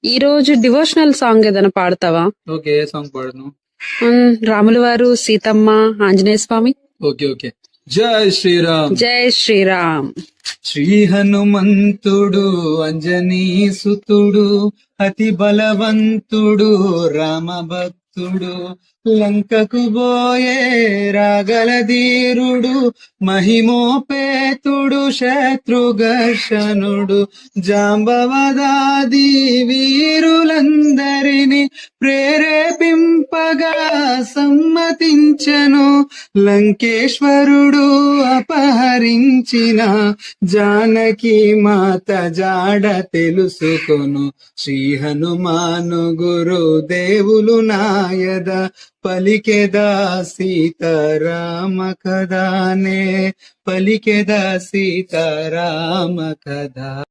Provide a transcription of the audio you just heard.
ఈ రోజు devotional song ఏదైనా పాడతావా? ఓకే, ఏ సాంగ్ పాడను? రాముల వారు, సీతమ్మ, ఆంజనేయ స్వామి. Okay okay. జై శ్రీరామ్. జై శ్రీరామ్. శ్రీ హనుమంతుడు అంజనీ సుతుడు, అతి బలవంతుడు రామ భక్తుడు, లంకకు బోయే రాగల ధీరుడు, మహిమోపేతుడు శత్రుఘర్షణుడు, జాంబవదాది వీరులందరినీ ప్రేరేపింపగా సమ్మతించెను, లంకేశ్వరుడు అపహరించిన జానకి మాత జాడ తెలుసుకొను, శ్రీ హనుమాను గురు దేవులు నాయద పలికెదా సీతారామ కథానే, పలికెదా సీతారామ కథ.